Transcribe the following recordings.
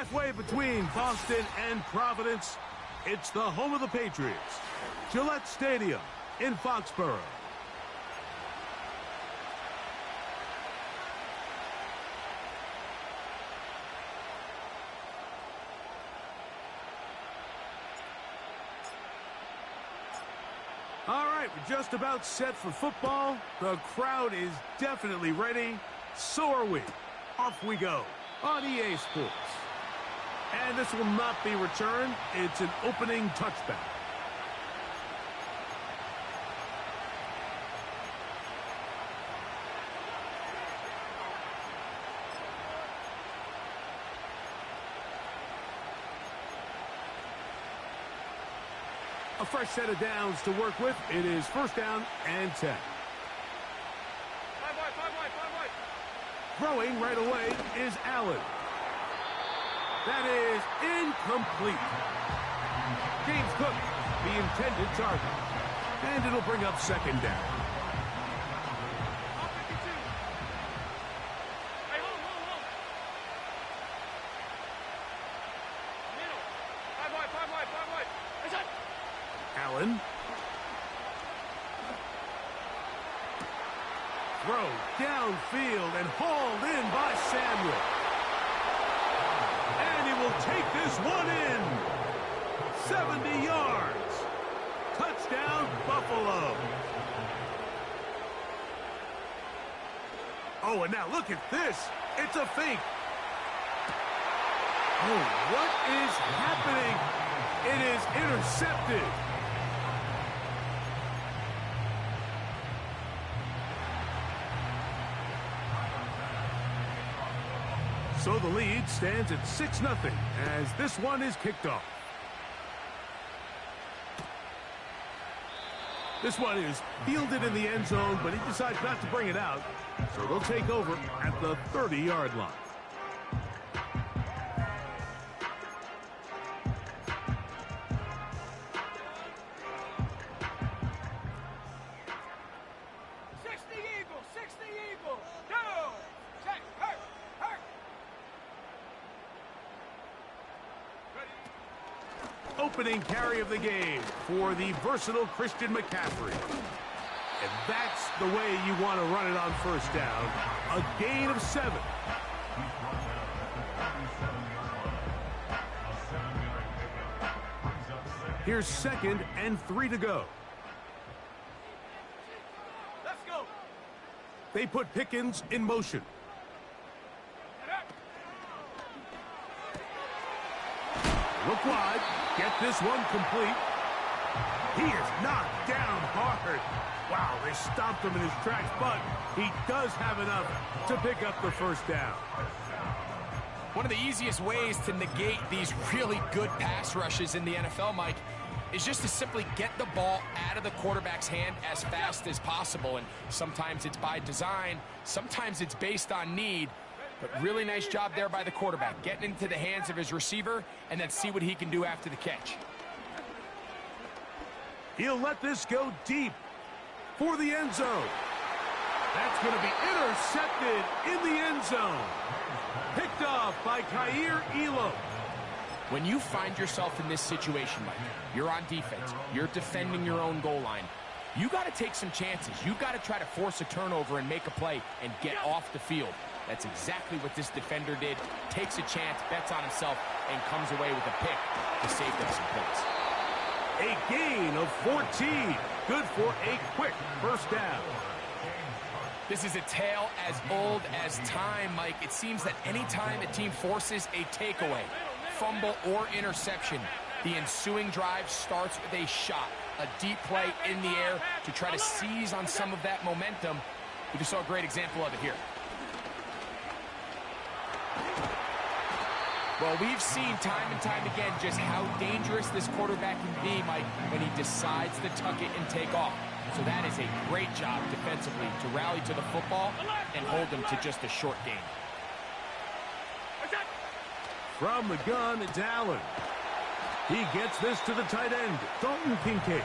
Halfway between Boston and Providence, it's the home of the Patriots, Gillette Stadium in Foxborough. All right, we're just about set for football. The crowd is definitely ready. So are we. Off we go on EA Sports. And this will not be returned. It's an opening touchback. A fresh set of downs to work with. It is first down and 10. Throwing right away is Allen. That is incomplete. James Cook, the intended target. And it'll bring up second down. Allen. Throw downfield and hauled in by Samuel. And he will take this one in. 70 yards. Touchdown, Buffalo. Oh, and now look at this. It's a fake. Oh, what is happening? It is intercepted. So the lead stands at 6-0 as this one is kicked off. This one is fielded in the end zone, but he decides not to bring it out. So they'll take over at the 30-yard line. Opening carry of the game for the versatile Christian McCaffrey. And that's the way you want to run it on first down. A gain of 7. Here's 2nd and 3 to go. Let's go. They put Pickens in motion. Look wide. Get this one complete. He is knocked down hard. Wow, they stopped him in his tracks, but he does have enough to pick up the first down. One of the easiest ways to negate these really good pass rushes in the NFL, Mike, is just to simply get the ball out of the quarterback's hand as fast as possible. And sometimes it's by design, sometimes it's based on need. But really nice job there by the quarterback, getting into the hands of his receiver and then see what he can do after the catch. He'll let this go deep for the end zone. That's going to be intercepted in the end zone. Picked off by Kaiir Elam. When you find yourself in this situation, Mike, you're on defense, you're defending your own goal line, you got to take some chances. You got to try to force a turnover and make a play and get off the field. That's exactly what this defender did. Takes a chance, bets on himself, and comes away with a pick to save them some points. A gain of 14. Good for a quick first down. This is a tale as old as time, Mike. It seems that any time a team forces a takeaway, fumble, or interception, the ensuing drive starts with a shot, a deep play in the air to try to seize on some of that momentum. We just saw a great example of it here. Well, we've seen time and time again just how dangerous this quarterback can be, Mike, when he decides to tuck it and take off. So that is a great job defensively to rally to the football and hold him to just a short gain. From the gun, it's Allen. He gets this to the tight end, Dalton Kincaid.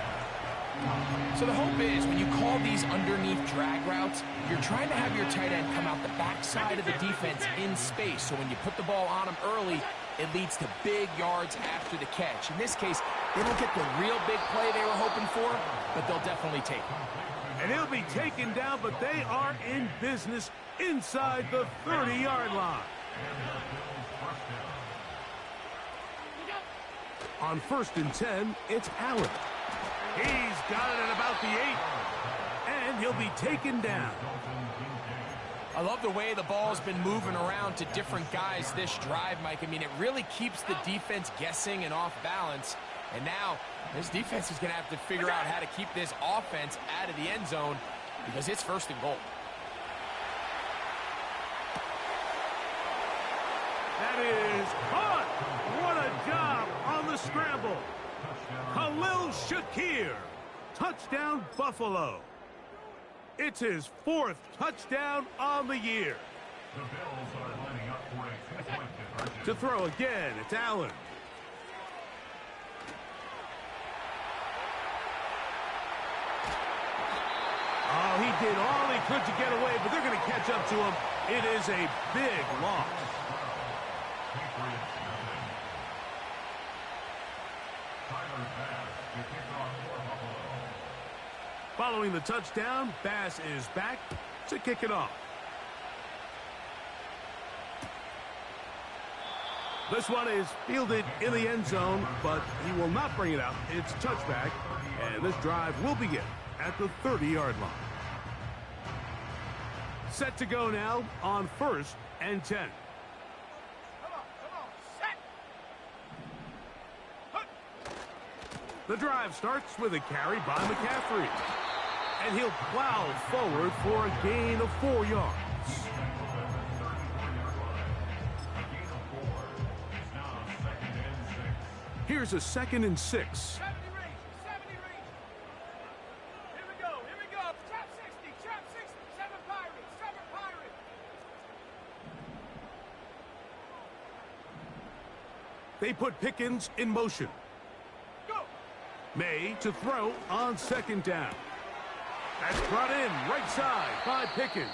So the hope is when you call these underneath drag routes, you're trying to have your tight end come out the backside of the defense in space. So when you put the ball on him early, it leads to big yards after the catch. In this case, they don't get the real big play they were hoping for, but they'll definitely take it. And he'll be taken down, but they are in business inside the 30-yard line. On 1st and 10, it's Allen. He's got it at about the 8. And he'll be taken down. I love the way the ball's been moving around to different guys this drive, Mike. I mean, it really keeps the defense guessing and off balance. And now, this defense is going to have to figure out how to keep this offense out of the end zone because it's 1st and goal. That is caught. What a job on the scramble. Khalil Shakir. Touchdown, Buffalo. It's his 4th touchdown on the year. The Bills are lining up for a 2-point conversion. To throw again, it's Allen. Oh, he did all he could to get away, but they're going to catch up to him. It is a big loss. Following the touchdown, Bass is back to kick it off. This one is fielded in the end zone, but he will not bring it out. It's touchback, and this drive will begin at the 30-yard line. Set to go now on 1st and 10. The drive starts with a carry by McCaffrey. And he'll plow forward for a gain of 4 yards. Here's a 2nd and 6. They put Pickens in motion. May to throw on 2nd down. That's brought in right side by Pickens.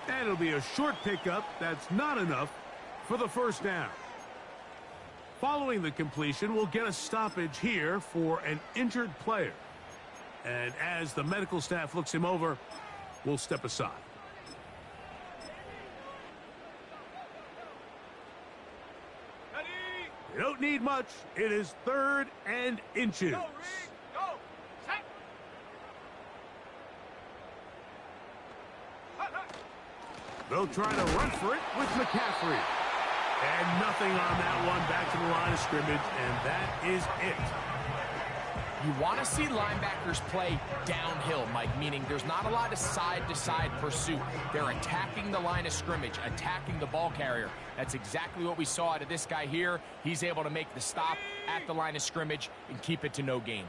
And it'll be a short pickup. That's not enough for the 1st down. Following the completion, we'll get a stoppage here for an injured player. And as the medical staff looks him over, we'll step aside. You don't need much. It is 3rd and inches. Go, Reed. Go. Set. They'll try to run for it with McCaffrey. And nothing on that one. Back to the line of scrimmage, and that is it. You want to see linebackers play downhill, Mike, meaning there's not a lot of side-to-side pursuit. They're attacking the line of scrimmage, attacking the ball carrier. That's exactly what we saw out of this guy here. He's able to make the stop at the line of scrimmage and keep it to no gain.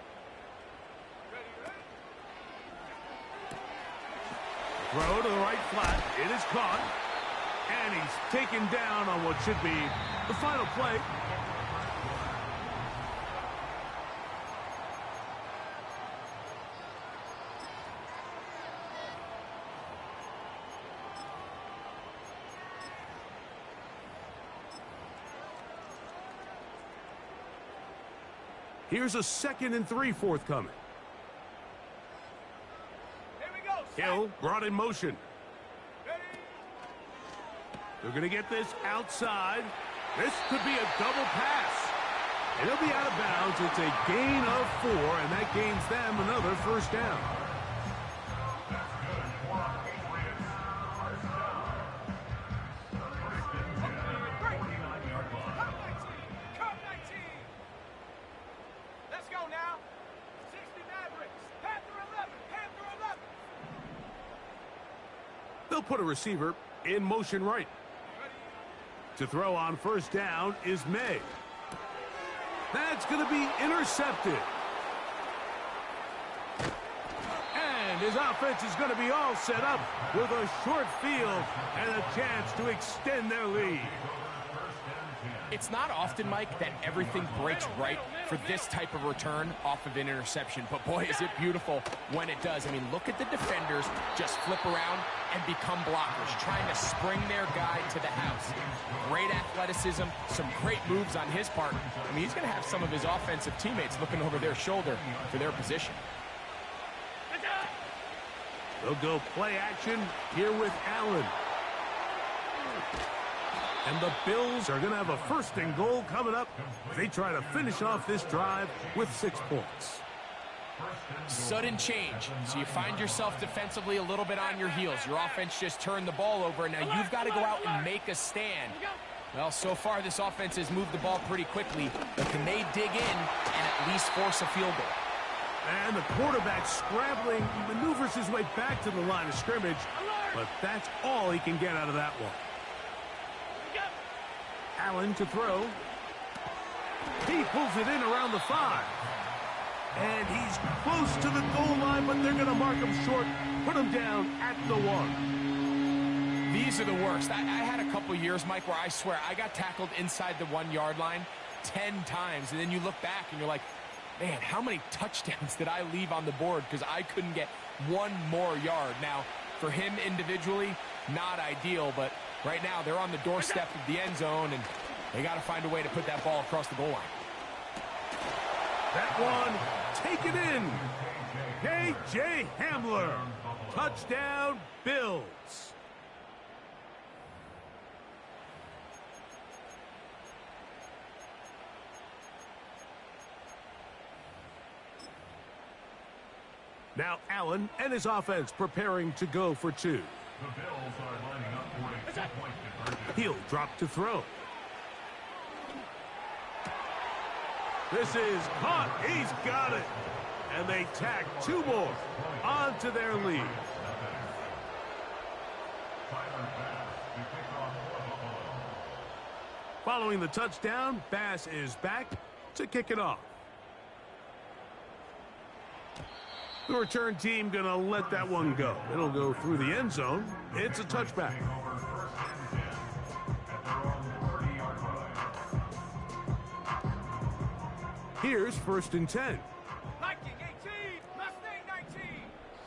Throw to the right flat. It is caught. And he's taken down on what should be the final play. Here's a 2nd and 3 forthcoming. Here we go. Set. Hill brought in motion. Ready. They're going to get this outside. This could be a double pass. And he'll be out of bounds. It's a gain of 4, and that gains them another 1st down. They'll put a receiver in motion right. To throw on 1st down is May. That's going to be intercepted. And his offense is going to be all set up with a short field and a chance to extend their lead. It's not often, Mike, that everything breaks right for this type of return off of an interception. But, boy, is it beautiful when it does. I mean, look at the defenders just flip around and become blockers, trying to spring their guy to the house. Great athleticism, some great moves on his part. I mean, he's going to have some of his offensive teammates looking over their shoulder for their position. They'll go play action here with Allen. And the Bills are going to have a first and goal coming up. They try to finish off this drive with 6 points. Sudden change. So you find yourself defensively a little bit on your heels. Your offense just turned the ball over, and now you've got to go out and make a stand. Well, so far this offense has moved the ball pretty quickly, but can they dig in and at least force a field goal? And the quarterback scrambling, he maneuvers his way back to the line of scrimmage, but that's all he can get out of that one. Allen to throw. He pulls it in around the 5. And he's close to the goal line, but they're going to mark him short, put him down at the 1. These are the worst. I had a couple years, Mike, where I swear I got tackled inside the 1-yard line 10 times, and then you look back and you're like, man, how many touchdowns did I leave on the board because I couldn't get one more yard? Now, for him individually, not ideal, but right now they're on the doorstep of the end zone, and they got to find a way to put that ball across the goal line. That one, taken in. K.J. Hamler. Touchdown, Bills. Now Allen and his offense preparing to go for 2. The Bills are lining up for a 2-point conversion. He'll drop to throw. This is caught. He's got it. And they tack 2 more onto their lead. Following the touchdown, Bass is back to kick it off. The return team going to let that one go. It'll go through the end zone. It's a touchback. Here's 1st and 10. Viking 18, Mustang 19.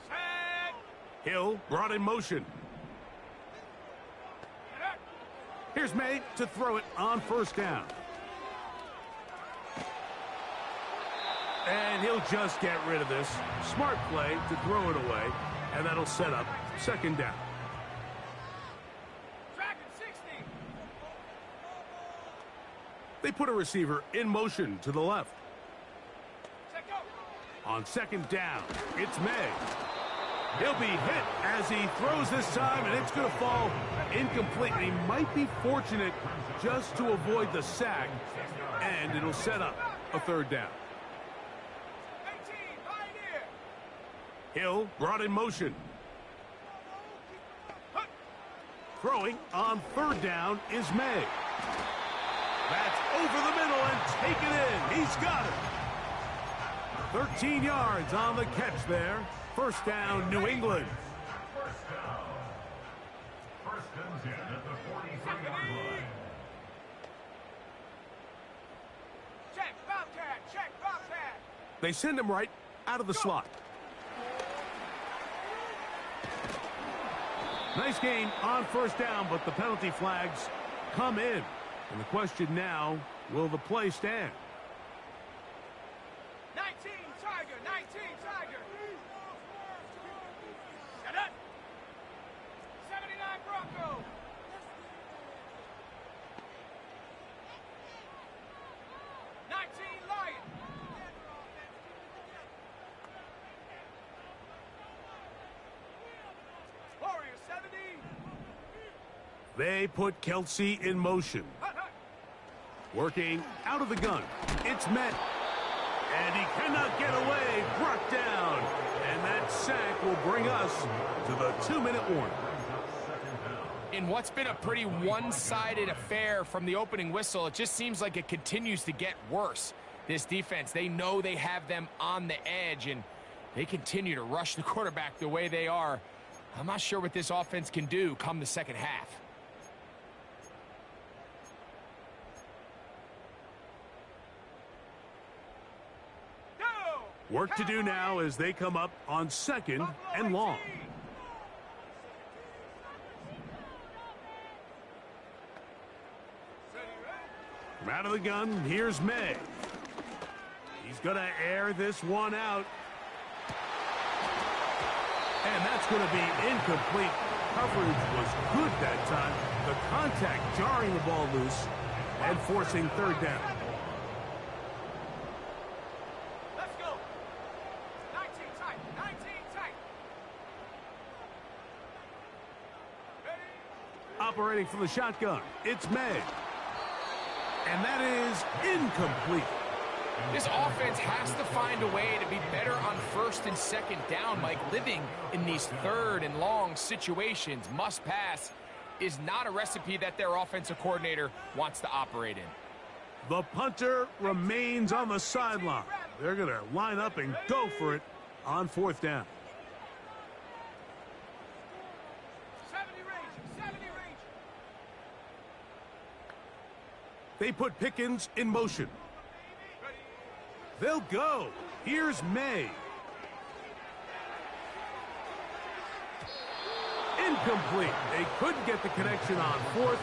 Set. Hill brought in motion. Here's May to throw it on 1st down. And he'll just get rid of this. Smart play to throw it away, and that'll set up 2nd down. Tracking 60. They put a receiver in motion to the left. Set go. On 2nd down, it's May. He'll be hit as he throws this time, and it's going to fall incomplete. He might be fortunate just to avoid the sack, and it'll set up a 3rd down. 18, Pioneer. Hill brought in motion. Throwing on 3rd down is May. That's over the middle and taken in. He's got it. 13 yards on the catch there. 1st down, New England. First down. 1st and 10 at the 43-yard line. Check, Bobcat. Check, Bobcat. They send him right out of the slot. Nice gain on 1st down, but the penalty flags come in. And the question now, will the play stand? 19, Tiger. 19, Tiger. Set up. 79, Bronco. 19, Lion. Warrior 70. They put Kelsey in motion. Hut, hut. Working out of the gun. It's Met. And he cannot get away. Brought down. And that sack will bring us to the 2-minute warning. In what's been a pretty one-sided affair from the opening whistle, it just seems like it continues to get worse. This defense, they know they have them on the edge, and they continue to rush the quarterback the way they are. I'm not sure what this offense can do come the 2nd half. Work to do now as they come up on 2nd and long. From out of the gun, here's May. He's going to air this one out. And that's going to be incomplete. Coverage was good that time. The contact jarring the ball loose and forcing 3rd down. Let's go. 19 tight. 19 tight. Ready? Operating from the shotgun, it's May. And that is incomplete. This offense has to find a way to be better on 1st and 2nd down, Mike. Living in these 3rd and long situations, must pass, is not a recipe that their offensive coordinator wants to operate in. The punter remains on the sideline. They're going to line up and go for it on 4th down. 70 range. 70 range. They put Pickens in motion. They'll go. Here's May. Incomplete. They couldn't get the connection on 4th.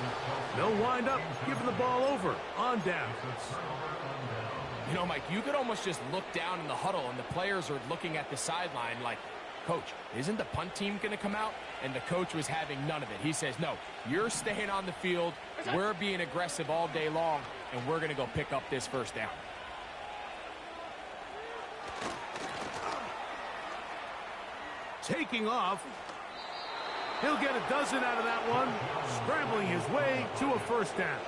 They'll wind up giving the ball over on downs. You know, Mike, you could almost just look down in the huddle and the players are looking at the sideline like, Coach, isn't the punt team going to come out? And the coach was having none of it. He says, no, you're staying on the field. We're being aggressive all day long, and we're going to go pick up this 1st down. Taking off. He'll get a dozen out of that one, scrambling his way to a 1st down.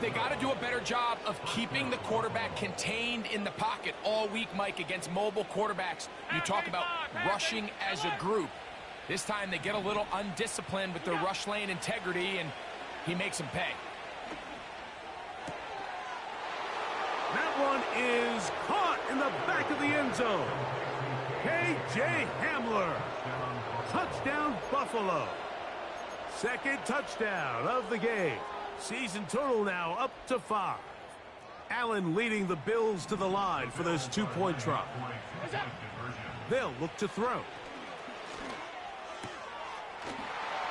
They got to do a better job of keeping the quarterback contained in the pocket all week, Mike, against mobile quarterbacks. You talk about rushing as a group. This time they get a little undisciplined with their rush lane integrity, and he makes them pay. That one is caught in the back of the end zone. K.J. Hamler. Touchdown, Buffalo. 2nd touchdown of the game. Season total now up to 5. Allen leading the Bills to the line for this 2-point try. They'll look to throw.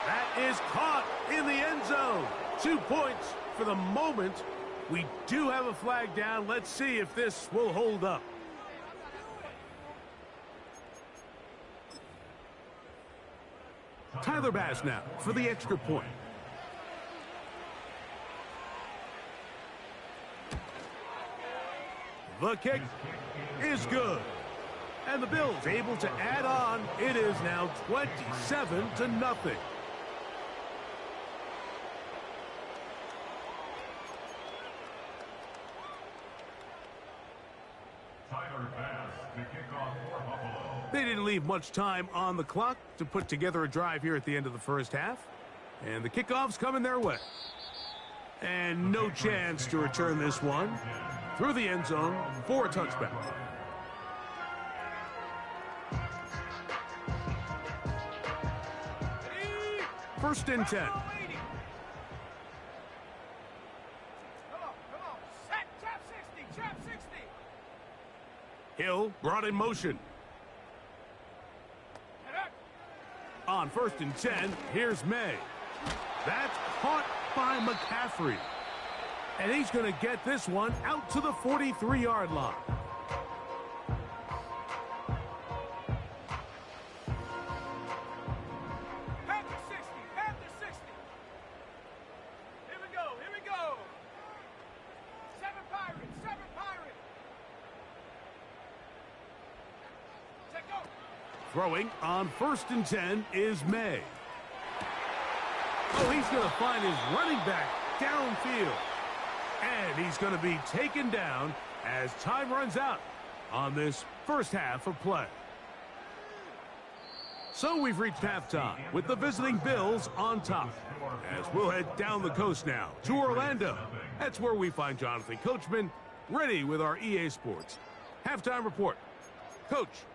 That is caught in the end zone. 2 points for the moment. We do have a flag down. Let's see if this will hold up. Tyler Bass now for the extra point. The kick is good. And the Bills able to add on. It is now 27-0. Tyler Bass to kick off for Buffalo. They didn't leave much time on the clock to put together a drive here at the end of the 1st half. And the kickoff's coming their way. And no chance to return this one through the end zone for a touchback. First and 10. Come on. Set. Trap 60. Trap 60. Hill brought in motion. On 1st and 10, here's May. That's caught by McCaffrey. And he's going to get this one out to the 43-yard line. Panther 60. Panther 60. Here we go. Here we go. 7 Pirates. 7 Pirates. Check go. Throwing on 1st and 10 is May. Oh, he's going to find his running back downfield. And he's going to be taken down as time runs out on this 1st half of play. So we've reached halftime with the visiting Bills on top. As we'll head down the coast now to Orlando. That's where we find Jonathan Coachman ready with our EA Sports halftime report. Coach.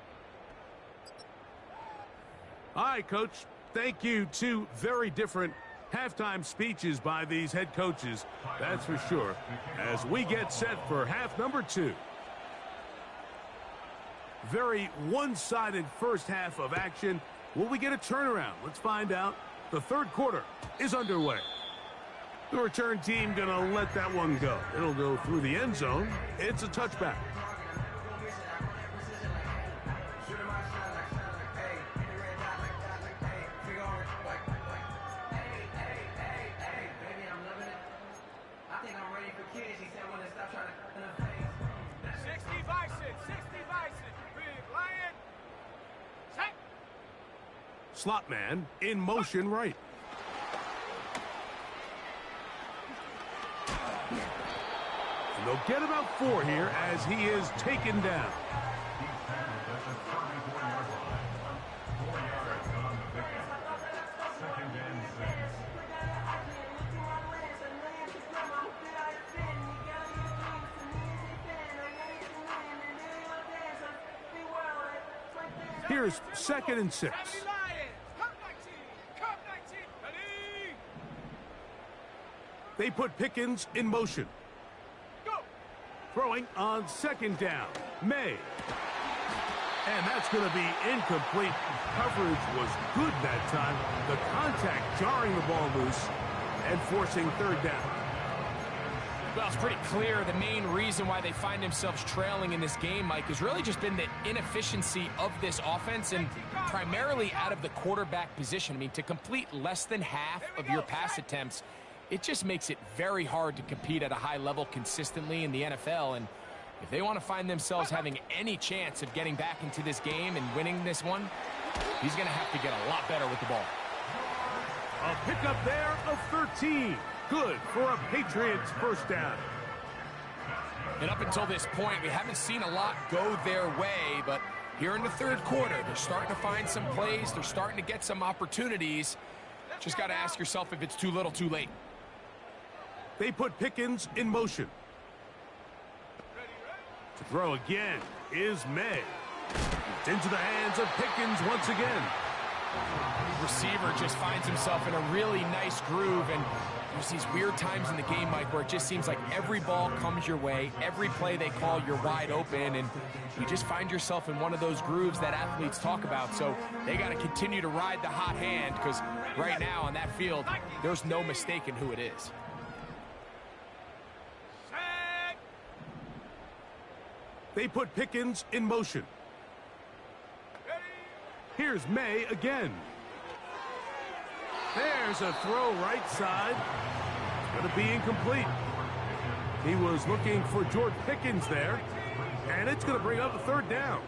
Hi, Coach. Thank you. 2 very different halftime speeches by these head coaches, that's for sure, as we get set for half number 2. Very one-sided first half of action. Will we get a turnaround? Let's find out. The third quarter is underway. The return team going to let that one go. It'll go through the end zone. It's a touchback. Slot man in motion right. And they'll get about 4 here as he is taken down. Here's 2nd and 6. They put Pickens in motion. Throwing on 2nd down. May. And that's going to be incomplete. Coverage was good that time. The contact jarring the ball loose and forcing 3rd down. Well, it's pretty clear the main reason why they find themselves trailing in this game, Mike, has really just been the inefficiency of this offense and primarily out of the quarterback position. I mean, to complete less than half of your pass attempts, it just makes it very hard to compete at a high level consistently in the NFL. And if they want to find themselves having any chance of getting back into this game and winning this one, he's going to have to get a lot better with the ball. A pickup there of 13. Good for a Patriots first down. And up until this point, we haven't seen a lot go their way, but here in the third quarter, they're starting to find some plays. They're starting to get some opportunities. Just got to ask yourself if it's too little, too late. They put Pickens in motion. To throw again is May. It's into the hands of Pickens once again. Receiver just finds himself in a really nice groove, and there's these weird times in the game, Mike, where it just seems like every ball comes your way, every play they call, you're wide open, and you just find yourself in one of those grooves that athletes talk about. So they got to continue to ride the hot hand, because right now on that field, there's no mistaking who it is. They put Pickens in motion. Here's May again. There's a throw right side. It's going to be incomplete. He was looking for George Pickens there. And it's going to bring up a 3rd down.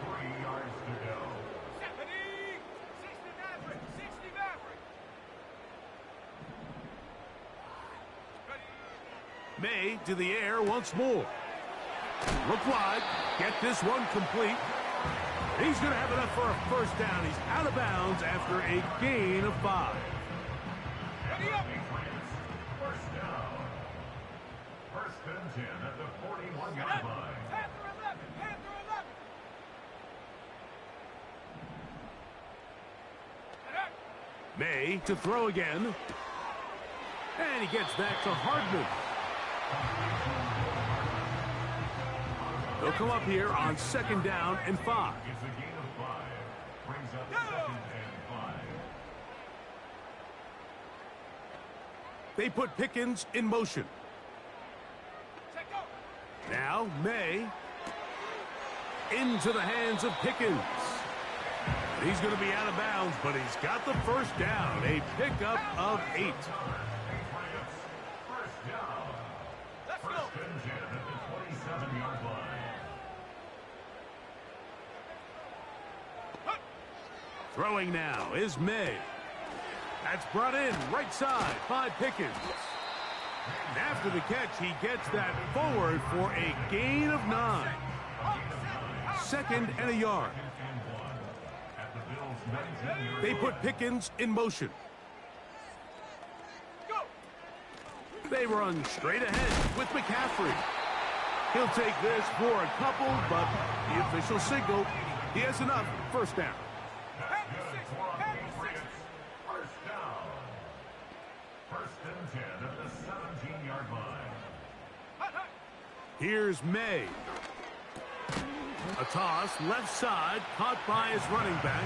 May to the air once more. Look wide. Get this one complete. He's going to have enough for a first down. He's out of bounds after a gain of 5. First down. 1st and 10 at the 41-yard line. Panther 11, Panther 11. May to throw again. And he gets that to Hardman. They'll come up here on 2nd down and 5. It's a gain of 5. Brings up 2nd and 5. They put Pickens in motion. Now May into the hands of Pickens. And he's going to be out of bounds, but he's got the first down. A pickup of 8. First down. 1st and 10 at the 27-yard line. Throwing now is May. That's brought in right side by Pickens. And after the catch, he gets that forward for a gain of 9. 2nd and a yard. They put Pickens in motion. They run straight ahead with McCaffrey. He'll take this for a couple, but the official signal, he has enough. First down. First down. 1st and 10 at the 17-yard line. Here's May. A toss, left side, caught by his running back.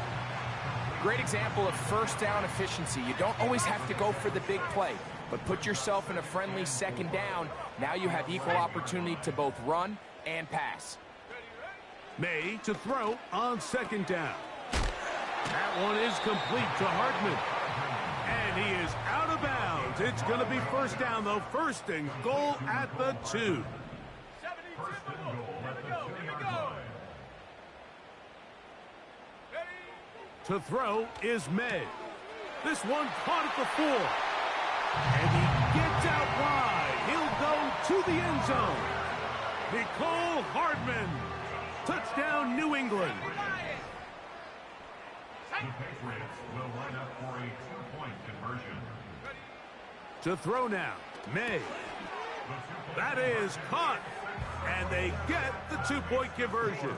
Great example of first down efficiency. You don't always have to go for the big play, but put yourself in a friendly second down. Now you have equal opportunity to both run and pass. May to throw on second down. That one is complete to Hartman. And he is out of bounds. It's going to be first down, though. First and goal at the 2. 72 Here we go. Here we go. Ready? To throw is May. This one caught at the 4. And he gets out wide. He'll go to the end zone. Nicole Hardman. Touchdown, New England. The Patriots will line up for a 2-point conversion. To throw now, May. That is caught. And they get the 2-point conversion.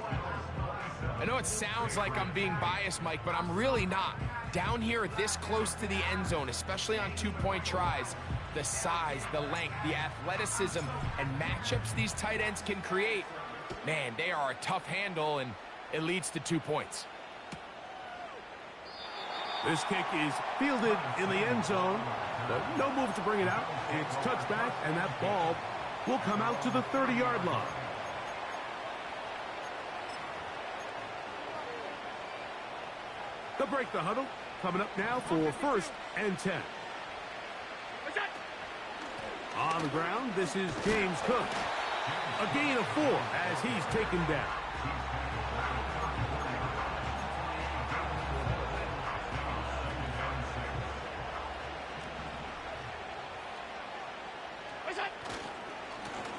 I know it sounds like I'm being biased, Mike, but I'm really not. Down here this close to the end zone, especially on 2-point tries, the size, the length, the athleticism, and matchups these tight ends can create, man, they are a tough handle, and it leads to 2 points. This kick is fielded in the end zone. No move to bring it out. It's touchback, and that ball will come out to the 30-yard line. They'll break the huddle. Coming up now for first and 10. On the ground, this is James Cook. A gain of 4 as he's taken down.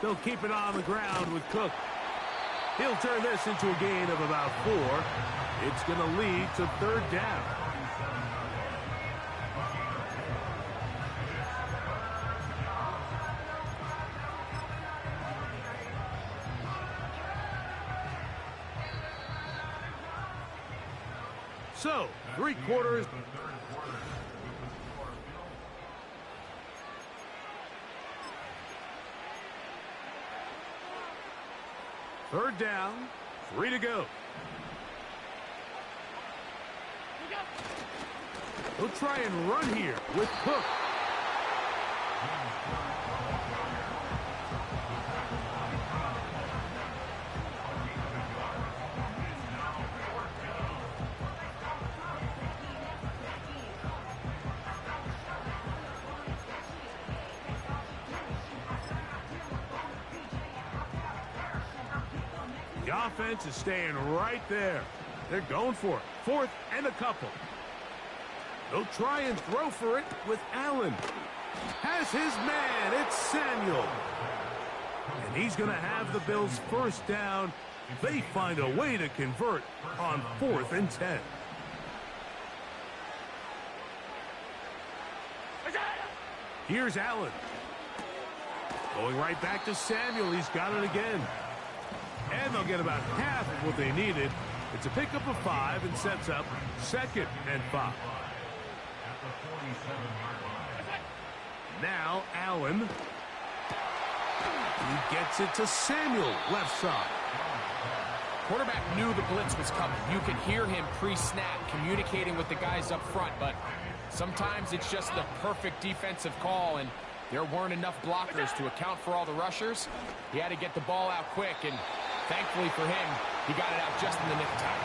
They'll keep it on the ground with Cook. He'll turn this into a gain of about 4. It's going to lead to third down. So, 3 quarters. Third down, 3 to go. He'll try and run here with Cook. The offense is staying right there. They're going for it. 4th and a couple. They'll try and throw for it with Allen. Has his man. It's Samuel. And he's going to have the Bills first down. They find a way to convert on 4th and 10. Here's Allen. Going right back to Samuel. He's got it again. And they'll get about half of what they needed. It's a pickup of 5 and sets up 2nd and 5. Now Allen. He gets it to Samuel, left side. Quarterback knew the blitz was coming. You could hear him pre-snap communicating with the guys up front, but sometimes it's just the perfect defensive call, and there weren't enough blockers to account for all the rushers. He had to get the ball out quick, and thankfully for him, he got it out just in the nick of time.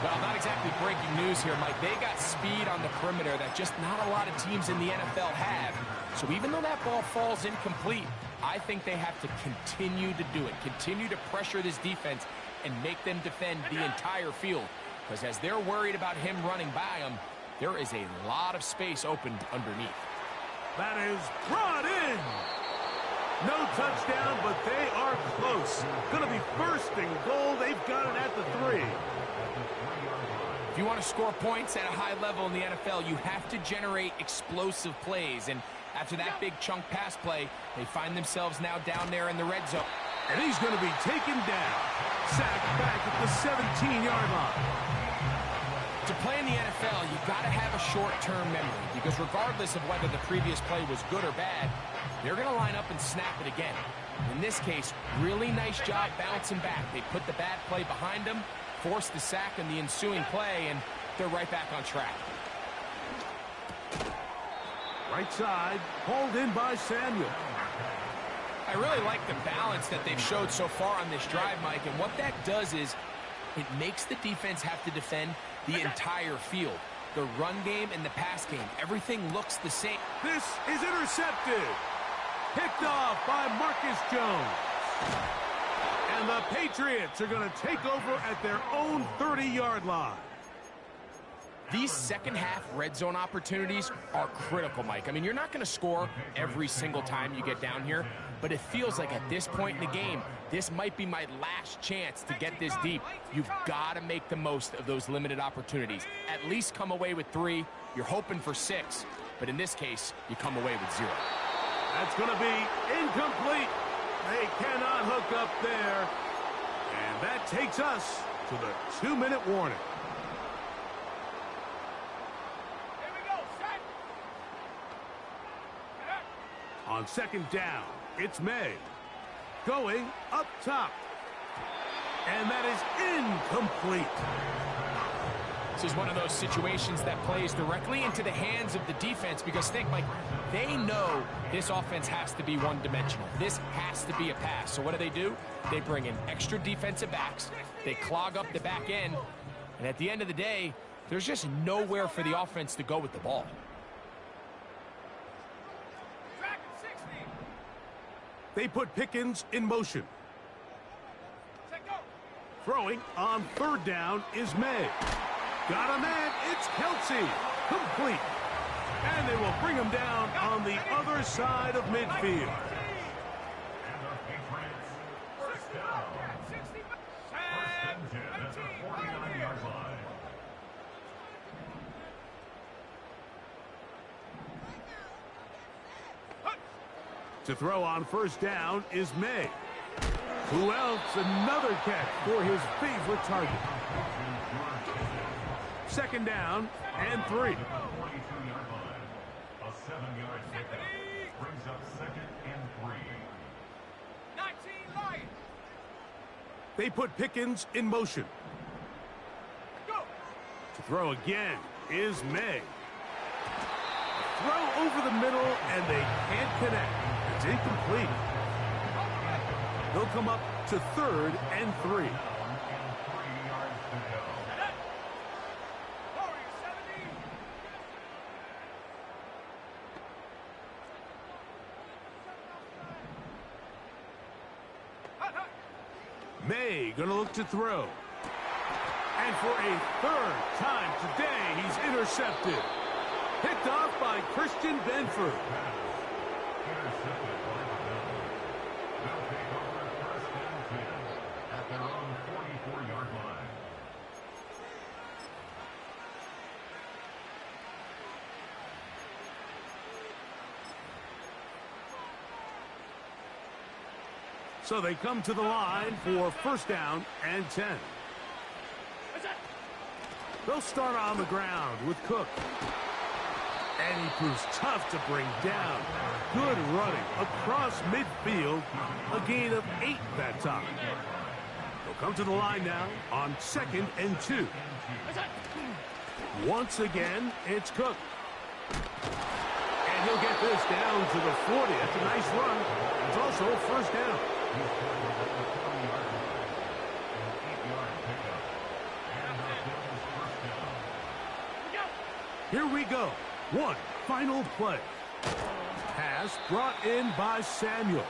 Well, not exactly breaking news here, Mike. They got speed on the perimeter that just not a lot of teams in the NFL have. So even though that ball falls incomplete, I think they have to continue to do it. Continue to pressure this defense and make them defend the entire field. Because as they're worried about him running by them, there is a lot of space open underneath. That is brought in. No touchdown, but they are close. Going to be first and goal. They've got it at the 3. If you want to score points at a high level in the NFL, you have to generate explosive plays. And after that big chunk pass play, they find themselves now down there in the red zone. And he's going to be taken down. Sacked back at the 17-yard line. To play in the NFL, you've got to have a short-term memory, because regardless of whether the previous play was good or bad, they're going to line up and snap it again. In this case, really nice job bouncing back. They put the bad play behind them, forced the sack in the ensuing play, and they're right back on track. Right side, hauled in by Samuel. I really like the balance that they've showed so far on this drive, Mike, and what that does is it makes the defense have to defend the entire field. The run game and the pass game, everything looks the same. This is intercepted. Picked off by Marcus Jones. And the Patriots are going to take over at their own 30-yard line. These second-half red zone opportunities are critical, Mike. I mean, you're not going to score every single time you get down here, but it feels like at this point in the game, this might be my last chance to get this deep. You've got to make the most of those limited opportunities. At least come away with 3. You're hoping for 6, but in this case, you come away with 0. That's going to be incomplete. They cannot hook up there. And that takes us to the 2-minute warning. Here we go, set. On second down, it's May. Going up top. And that is incomplete. This is one of those situations that plays directly into the hands of the defense because think, Mike, they know this offense has to be one-dimensional. This has to be a pass. So what do? They bring in extra defensive backs. They clog up the back end. And at the end of the day, there's just nowhere for the offense to go with the ball. Track at 60. They put Pickens in motion. Set, go. Throwing on third down is May. Got a man, it's Kelsey. Complete. And they will bring him down on the other side of midfield. And the Patriots, first down. 60. First and 10 at the 49-yard line. To throw on first down is May. Who else? Another catch for his favorite target. Second down and 3. 42-yard line. A 7-yard pickup brings up second and 3. 19 Lions. They put Pickens in motion. Go. To throw again is May. Throw over the middle, and they can't connect. It's incomplete. They'll come up to third and 3. 3 yards to go. Warrior 70. Hut, hut. May gonna look to throw. And for a third time today, he's intercepted. Picked off by Christian Benford. Intercepted by the Bills. They'll take over first and 10 at their own 44-yard line. So they come to the line for first down and 10. They'll start on the ground with Cook. And he proves tough to bring down. Good running across midfield. A gain of 8 that time. They'll come to the line now on second and 2. Once again, it's Cook. And he'll get this down to the 40. That's a nice run. It's also a first down. He's tackled at the 40-yard line. An 8-yard pickup. And the Bills first down. Here we go. One final play. Pass brought in by Samuel.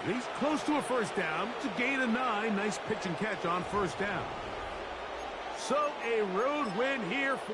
And he's close to a first down. It's a gain of 9. Nice pitch and catch on first down. So a road win here for